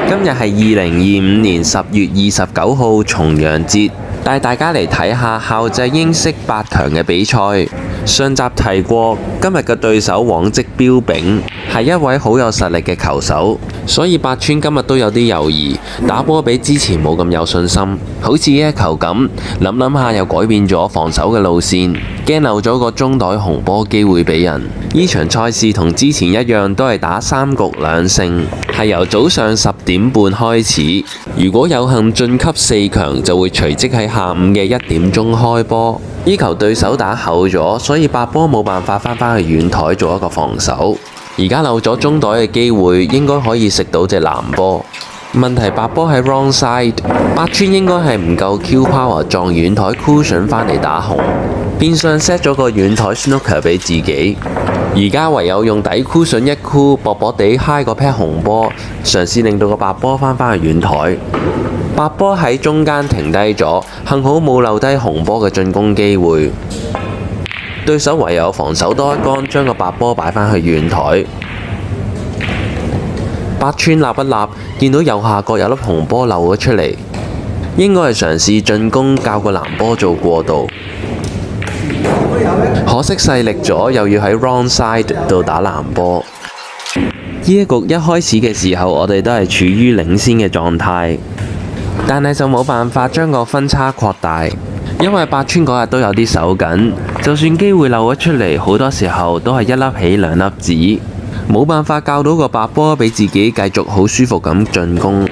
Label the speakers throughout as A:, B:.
A: 今日係2025年10月29號重陽節，帶大家嚟睇下校際英式8強嘅比賽。上集提過，今日嘅對手往績彪炳，係一位好有實力嘅球手，所以八村今日都有啲猶豫，打波比之前冇咁有信心。好似呢一球咁，諗下又改變咗防守嘅路線，驚漏咗個中袋紅波機會俾人。呢場賽事同之前一樣，都係打3局2勝，係由早上10點半開始。如果有幸晉級4強，就會隨即喺下午嘅1點鐘開波。呢球對手打厚咗，所以白波冇辦法返去遠台做一個防守。而家漏咗中袋嘅機會，應該可以食到隻藍波。問題白波喺 wrong side， 八村應該係唔夠 Q power 撞遠台 cushion 返嚟打紅，變相 set 咗個遠台 snooker 俾自己。而家唯有用底 cushion 一箍，薄薄地揩個 pat 紅波，嘗試令到個白波返去遠台。白波喺中間停低咗，幸好冇漏低紅波嘅進攻機會。對手唯有防守多一桿，將個白波擺返去遠台。八村立一立，見到右下角有粒紅波漏咗出嚟，應該係嘗試進攻，教個藍波做過渡。可惜勢力咗，又要喺 wrong side 度打藍波。呢一局一開始嘅時候，我哋都係處於領先嘅狀態，但係就冇辦法將個分差擴大，因為八村嗰日都有啲手緊，就算機會漏咗出嚟，好多時候都係一粒起2粒止，冇辦法教到個白波俾自己繼續好舒服咁進攻。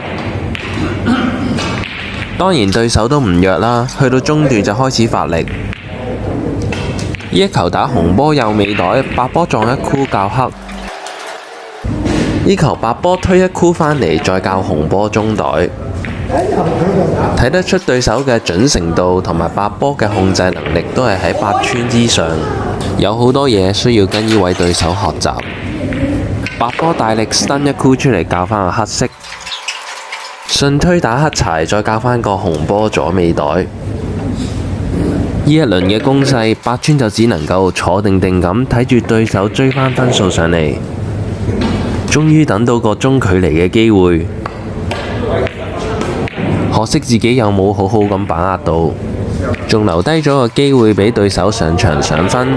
A: 當然對手都唔弱啦，去到中段就開始發力。呢一球打紅波右尾袋，白波撞一箍較黑。呢球白波推一箍返嚟，再較紅波中袋。睇得出對手嘅準程度同埋白波嘅控制能力都係喺八村之上，有好多嘢需要跟呢位對手學習。白波大力伸一箍出嚟，較返個黑色，順推打黑柴，再較返個紅波左尾袋。呢一輪嘅攻勢，八村就只能夠坐定定咁睇住對手追返分數上嚟。終於等到個中距離嘅機會，可惜自己又冇好好咁把握到，仲留低咗個機會俾對手上場上分。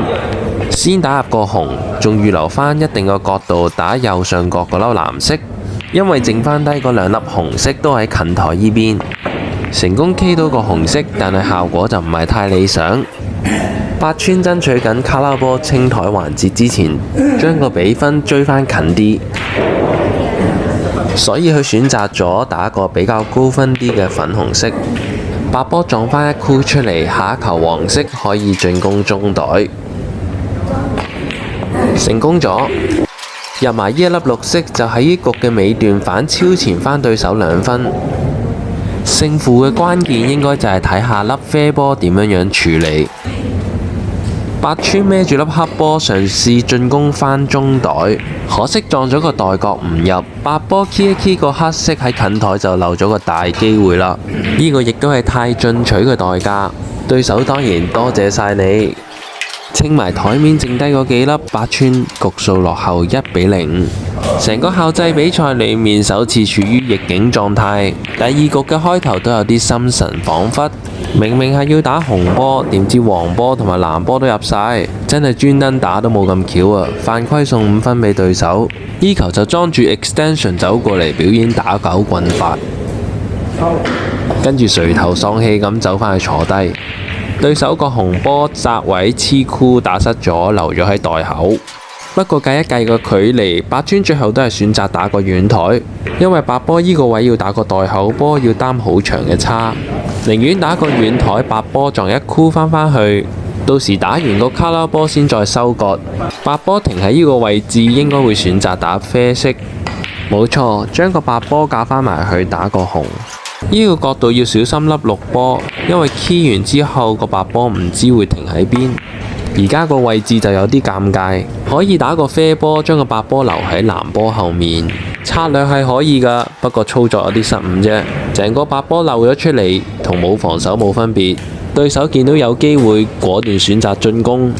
A: 先打入個紅，仲預留返一定個角度打右上角嗰粒藍色，因為剩返低嗰2粒紅色都喺近台依邊，成功 K 到個紅色，但係效果就唔係太理想。八村爭取緊卡拉波清台環節之前，將個比分追返近啲，所以佢選擇咗打個比較高分啲嘅粉紅色。白波撞返一箍出嚟，下一球黃色可以進攻中袋，成功咗，入埋呢一粒綠色就喺呢局嘅尾段反超前返對手2分。勝負嘅關鍵應該就係睇下粒啡波點樣處理。八村孭住粒黑波嘗試進攻返中袋，可惜撞咗個袋角唔入。白波 key 一 key 個黑色喺近台就漏咗個大機會啦。呢個亦都係太進取嘅代價，對手當然多謝晒你。清埋台面剩低嗰幾粒，八村局數落後1-0。成個校際比賽裏面首次處於逆境狀態。第2局嘅開頭都有啲心神恍惚，明明係要打紅波，點知黃波同埋藍波都入晒，真係專登打都冇咁巧啊！犯規送5分俾對手，呢球就裝住 extension 走過嚟表演打狗棍法，跟住垂頭喪氣咁走返去坐低。對手個紅波窄位黐箍打失咗，留咗喺袋口。不過計一計個距離，八村最後都係選擇打個遠台，因為白波依個位要打個袋口波，要擔好長嘅叉，寧願打個遠台，白波撞一箍返去，到時打完個卡拉波先再收割。白波停喺呢個位置，應該會選擇打啡色。冇錯，將個白波架返埋去打個紅。呢個角度要小心粒綠波，因為 key 完之後個白波唔知會停喺邊。而家個位置就有啲尷尬，可以打個啡波，將個白波留喺藍波後面。策略係可以㗎，不過操作有啲失誤啫。成個白波漏咗出嚟，同冇防守冇分別。對手見到有機會，果斷選擇進攻，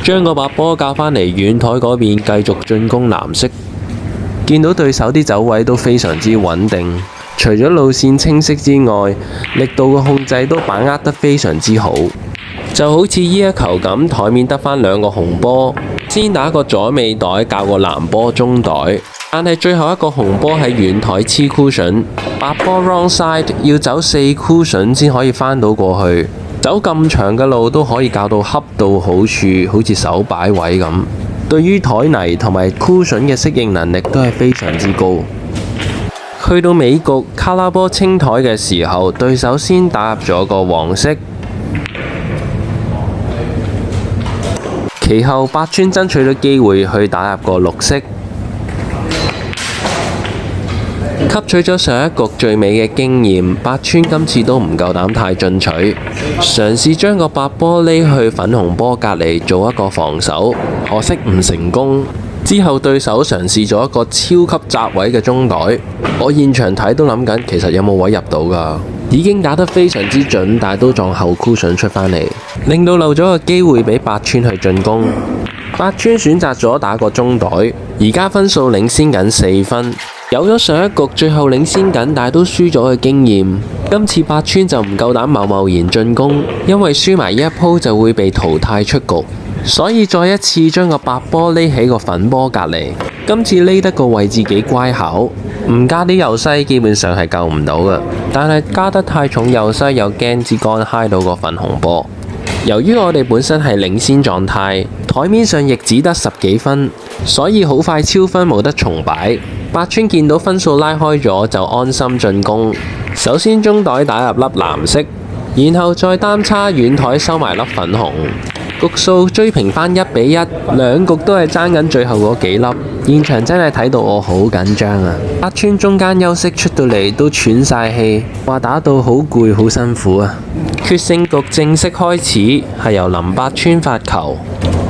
A: 將個白波教返嚟遠台嗰邊繼續進攻藍色。見到對手啲走位都非常之穩定，除咗路線清晰之外，力度嘅控制都把握得非常之好。就好似呢一球咁，台面得返2個紅波，先打個左尾袋，教個藍波中袋。但係最後一個紅波喺遠台黐 cushion， 白波 wrong side 要走4 cushion 先可以返到過去。走咁長嘅路都可以教到恰到好處，好似手擺位咁。對於台泥同埋 cushion 嘅適應能力都係非常之高。去到尾局卡拉波清台嘅時候，對手先打入咗個黃色。其後八村爭取咗機會去打入個綠色，吸取咗上一局最尾嘅經驗，八村今次都唔夠膽太進取，嘗試將個白波匿去粉紅波隔離做一個防守，可惜唔成功。之後對手嘗試咗一個超級窄位嘅中袋，我現場睇都諗緊，其實有冇位入到㗎？已經打得非常之準，但係都撞後 cushion 出返嚟，令到漏咗個機會俾八村去進攻。八村選擇咗打個中袋，而家分數領先緊4分。有咗上一局最後領先緊，但係都輸咗嘅經驗，今次八村就唔夠膽貿然進攻，因為輸埋呢一鋪就會被淘汰出局。所以再一次將個白波匿喺個粉波隔離，今次匿得個位置幾乖巧，唔加啲右西基本上係救唔到嘅，但係加得太重右西又驚支杆揩到個粉紅波。由於我哋本身係領先狀態，台面上亦只得10幾分，所以好快超分冇得重擺。八村見到分數拉開咗就安心進攻，首先中袋打入粒藍色，然後再單叉遠台收埋粒粉紅。局數追平返1比1，兩局都係爭緊最後嗰幾粒，現場真係睇到我好緊張啊！八村中間休息出到嚟都喘晒氣，話打到好攰好辛苦啊！決勝局正式開始，係由林八村發球，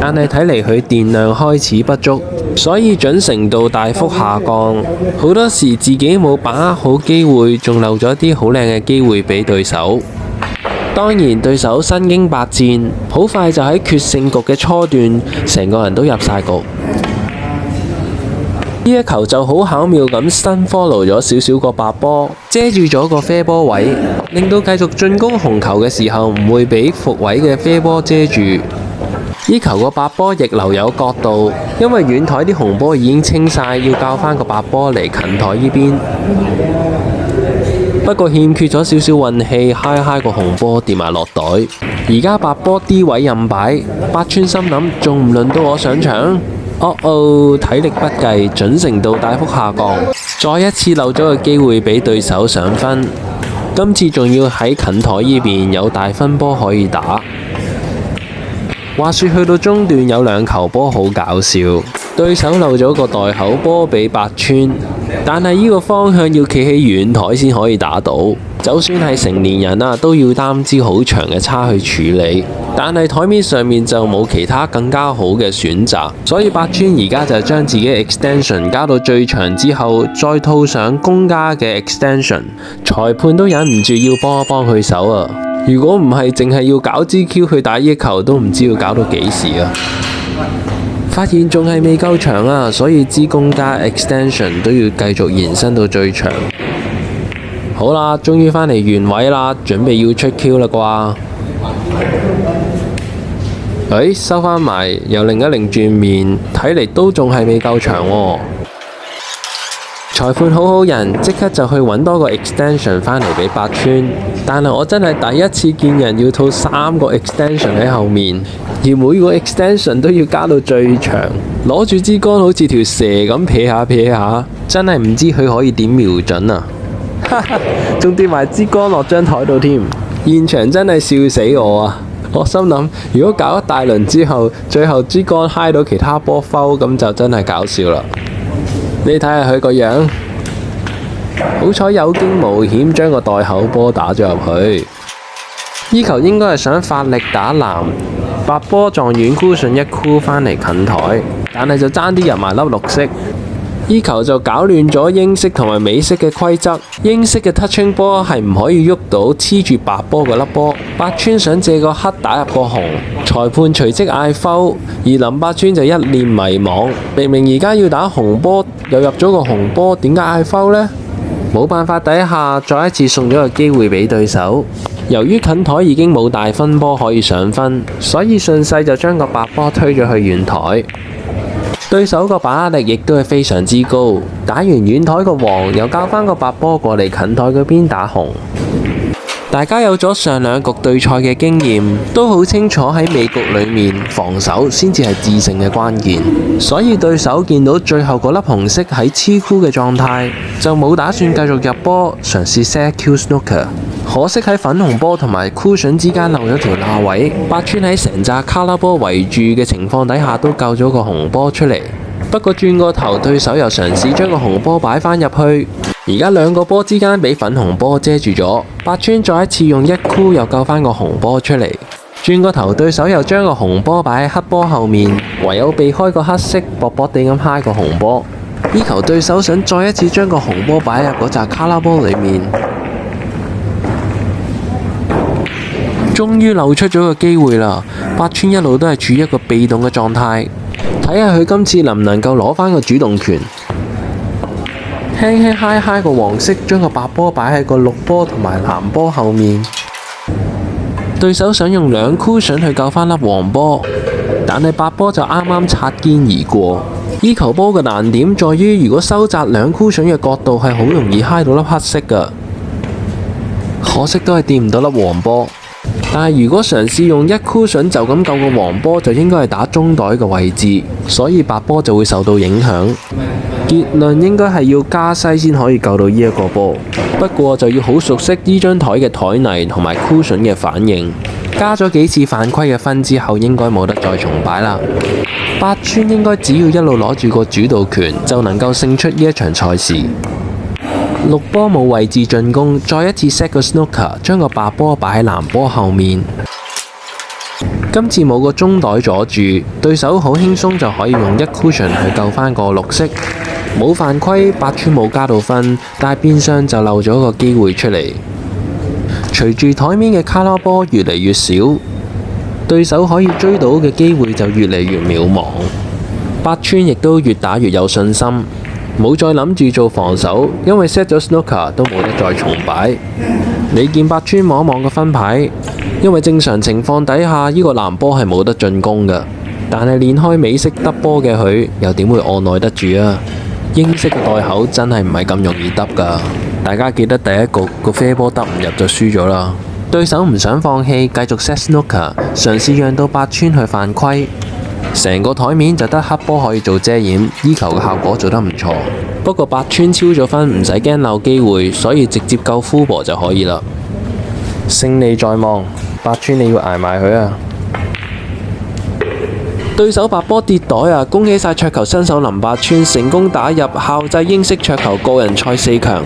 A: 但係睇嚟佢電量開始不足，所以準程度大幅下降，好多時自己冇把握好機會，仲漏咗啲好靚嘅機會俾對手。當然對手身經百戰，好快就喺決勝局嘅初段，成個人都入晒局。呢一球就好巧妙咁新 follow 咗少少個白波，遮住咗個啡波位，令到繼續進攻紅球嘅時候唔會俾伏位嘅啡波遮住。呢球個白波亦留有角度，因為遠台啲紅波已經清晒，要教返個白波嚟近台呢邊。不過欠缺咗少少運氣，嗨個紅波跌埋落袋。而家白波 D 位任擺，八村心諗仲唔輪到我上場？體力不繼，準程度大幅下降，再一次漏咗個機會俾對手上分。今次仲要喺近台呢邊有大分波可以打。話說去到中段有2球波好搞笑，對手漏咗個袋口波俾八村，但係呢個方向要企喺遠台先可以打到，就算係成年人啊都要擔支好長嘅叉去處理，但係台面上面就冇其他更加好嘅選擇，所以八村而家就將自己嘅 extension 加到最長之後，再套上公家嘅 extension， 裁判都忍唔住要幫一幫佢手啊！如果唔係淨係要搞支 Q 去打呢球，都唔知要搞到幾時啊！發現仲係未夠長啊，所以支公家 extension 都要繼續延伸到最長。好啦，終於返嚟原位啦，準備要出 Q 啦啩？收返埋，又另一擰轉面，睇嚟都仲係未夠長喎。裁判好好人，即刻就去揾多個 extension 返嚟俾八村。但係我真係第一次見人要套3個 extension 喺後面，而每個 extension 都要加到最長，攞住支杆好似條蛇咁撇下撇下，真係唔知佢可以點瞄準啊！仲跌埋支杆落張台度添，現場真係笑死我啊！我心諗，如果搞一大輪之後，最後支杆揩到其他波 foul， 咁就真係搞笑啦！你睇下佢個樣，好彩有驚無險將個袋口波打咗入去。呢球應該係想發力打藍，白波撞遠箍順一箍返嚟近台，但係就爭啲入埋粒綠色。呢球就搞亂咗英式同埋美式嘅規則。英式嘅 touching 波係唔可以喐到黐住白波嗰粒波。八村想借個黑打入個紅，裁判隨即嗌 foul，而林八村就一臉迷惘。明明而家要打紅波，又入咗個紅波，點解嗌 foul 呢？冇辦法底下，再一次送咗個機會俾對手。由於近台已經冇大分波可以上分，所以順勢就將個白波推咗去遠台。對手個把握力亦都係非常之高，打完遠台個黃，又交返個白波過嚟近台嗰邊打紅。大家有咗上兩局對賽嘅經驗，都好清楚喺尾局裏面防守先至係致勝嘅關鍵。所以對手見到最後嗰粒紅色喺黐箍嘅狀態，就冇打算繼續入波，嘗試 set Q snooker。可惜喺粉紅波同埋 cushion 之間漏咗條罅位，八村喺成紮卡拉波圍住嘅情況底下，都救咗個紅波出嚟。不過轉個頭，對手又嘗試將個紅波擺返入去。而家兩個波之間俾粉紅波遮住咗，八村再一次用一箍又救返個紅波出嚟。轉個頭，對手又將個紅波擺喺黑波後面，唯有避開個黑色，薄薄地咁揩個紅波。呢球對手想再一次將個紅波擺入嗰紮卡拉波裏面，終於漏出咗個機會啦！八村一路都係處於一個被動嘅狀態，睇下佢今次能唔能夠攞返個主動權。輕輕揩個黃色，將個白波擺喺個綠波同埋藍波後面。對手想用兩 cushion 去救返粒黃波，但係白波就啱啱擦肩而過。呢球波嘅難點在於，如果收窄兩 cushion 嘅角度係好容易揩到粒黑色㗎，可惜都係掂唔到粒黃波。但係如果嘗試用一 cushion 就咁救個黃波，就應該係打中袋嘅位置，所以白波就會受到影響。結論應該係要加西先可以救到呢一個波，不過就要好熟悉呢張台嘅台泥同埋 cushion 嘅反應。加咗幾次犯規嘅分之後，應該冇得再重擺啦。八村應該只要一路攞住個主導權，就能夠勝出呢一場賽事。綠波冇位置進攻，再一次 set 個 snooker， 將個白波擺喺藍波後面。今次冇個中袋阻住，對手好輕鬆就可以用一 cushion 去救返個綠色。冇犯規，八村冇加到分，但係變相就漏咗個機會出嚟。隨住台面嘅卡拉波越嚟越少，對手可以追到嘅機會就越嚟越渺茫。八村亦都越打越有信心，冇再諗住做防守，因為 set 咗 snooker 都冇得再重擺。你見八村望一望個分牌，因為正常情況底下呢個藍波係冇得進攻㗎，但係練開美式得波嘅佢又點會按耐得住啊？英式嘅袋口真係唔係咁容易得㗎，大家記得第一局個啡波得唔入就輸咗啦。對手唔想放棄，繼續 set snooker， 嘗試讓到八村去犯規，成個台面就得黑波可以做遮掩，呢球嘅效果做得唔錯。不過八村超咗分，唔使驚漏機會，所以直接救夫婆就可以啦。勝利在望，八村你要捱埋佢啊！對手白波跌袋啊！恭喜晒桌球新手林八村成功打入校際英式桌球個人賽4強。